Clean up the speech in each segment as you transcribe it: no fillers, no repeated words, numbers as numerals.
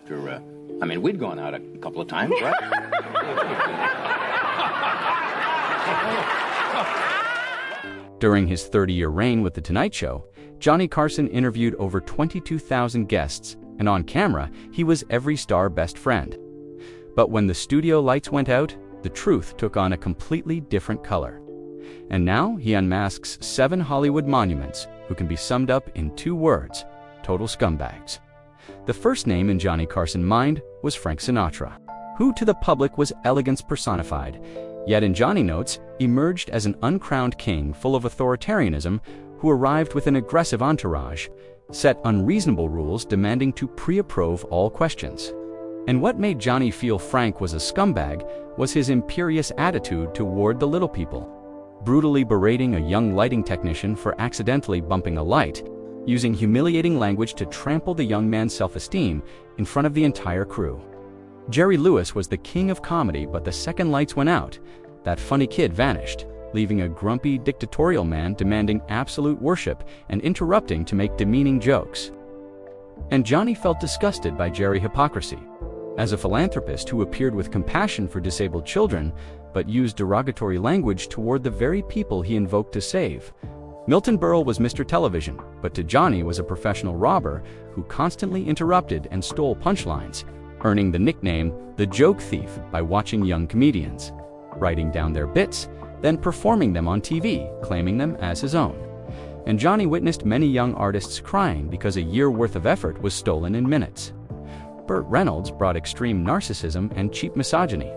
after, we'd gone out a couple of times, right? During his 30-year reign with The Tonight Show, Johnny Carson interviewed over 22,000 guests, and on camera, he was every star's best friend. But when the studio lights went out, the truth took on a completely different color. And now he unmasks 7 Hollywood monuments who can be summed up in 2 words: total scumbags. The first name in Johnny Carson's mind was Frank Sinatra, who to the public was elegance personified, yet in Johnny notes emerged as an uncrowned king full of authoritarianism who arrived with an aggressive entourage, set unreasonable rules demanding to pre-approve all questions. And what made Johnny feel Frank was a scumbag was his imperious attitude toward the little people, brutally berating a young lighting technician for accidentally bumping a light, using humiliating language to trample the young man's self-esteem in front of the entire crew. Jerry Lewis was the king of comedy, but the second lights went out, that funny kid vanished, leaving a grumpy, dictatorial man demanding absolute worship and interrupting to make demeaning jokes. And Johnny felt disgusted by Jerry's hypocrisy. As a philanthropist who appeared with compassion for disabled children, but used derogatory language toward the very people he invoked to save, Milton Berle was Mr. Television, but to Johnny was a professional robber who constantly interrupted and stole punchlines, earning the nickname the Joke Thief by watching young comedians, writing down their bits, then performing them on TV, claiming them as his own. And Johnny witnessed many young artists crying because a year's worth of effort was stolen in minutes. Burt Reynolds brought extreme narcissism and cheap misogyny,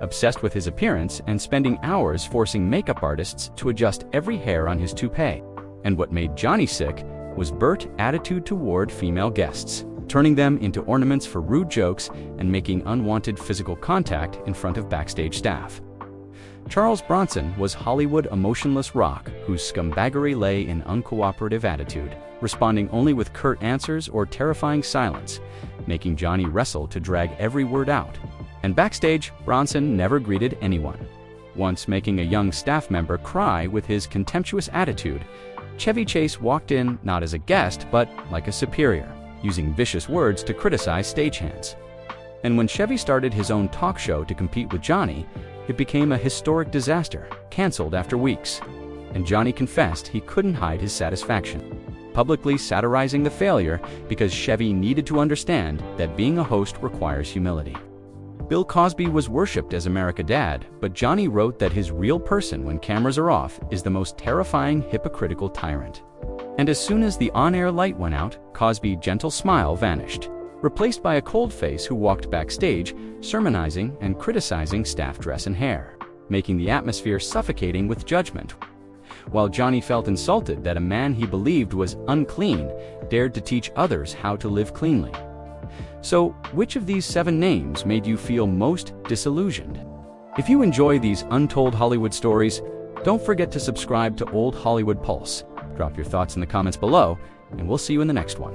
obsessed with his appearance and spending hours forcing makeup artists to adjust every hair on his toupee. And what made Johnny sick was Burt's attitude toward female guests, turning them into ornaments for rude jokes and making unwanted physical contact in front of backstage staff. Charles Bronson was Hollywood emotionless rock whose scumbaggery lay in uncooperative attitude, responding only with curt answers or terrifying silence, making Johnny wrestle to drag every word out. And backstage, Bronson never greeted anyone, once making a young staff member cry with his contemptuous attitude. Chevy Chase walked in not as a guest, but like a superior, using vicious words to criticize stagehands. And when Chevy started his own talk show to compete with Johnny, it became a historic disaster, canceled after weeks. And Johnny confessed he couldn't hide his satisfaction, publicly satirizing the failure because Chevy needed to understand that being a host requires humility. Bill Cosby was worshipped as America Dad, but Johnny wrote that his real person when cameras are off is the most terrifying, hypocritical tyrant. And as soon as the on-air light went out, Cosby's gentle smile vanished, replaced by a cold face who walked backstage, sermonizing and criticizing staff dress and hair, making the atmosphere suffocating with judgment. While Johnny felt insulted that a man he believed was unclean dared to teach others how to live cleanly. So, which of these 7 names made you feel most disillusioned? If you enjoy these untold Hollywood stories, don't forget to subscribe to Old Hollywood Pulse. Drop your thoughts in the comments below, and we'll see you in the next one.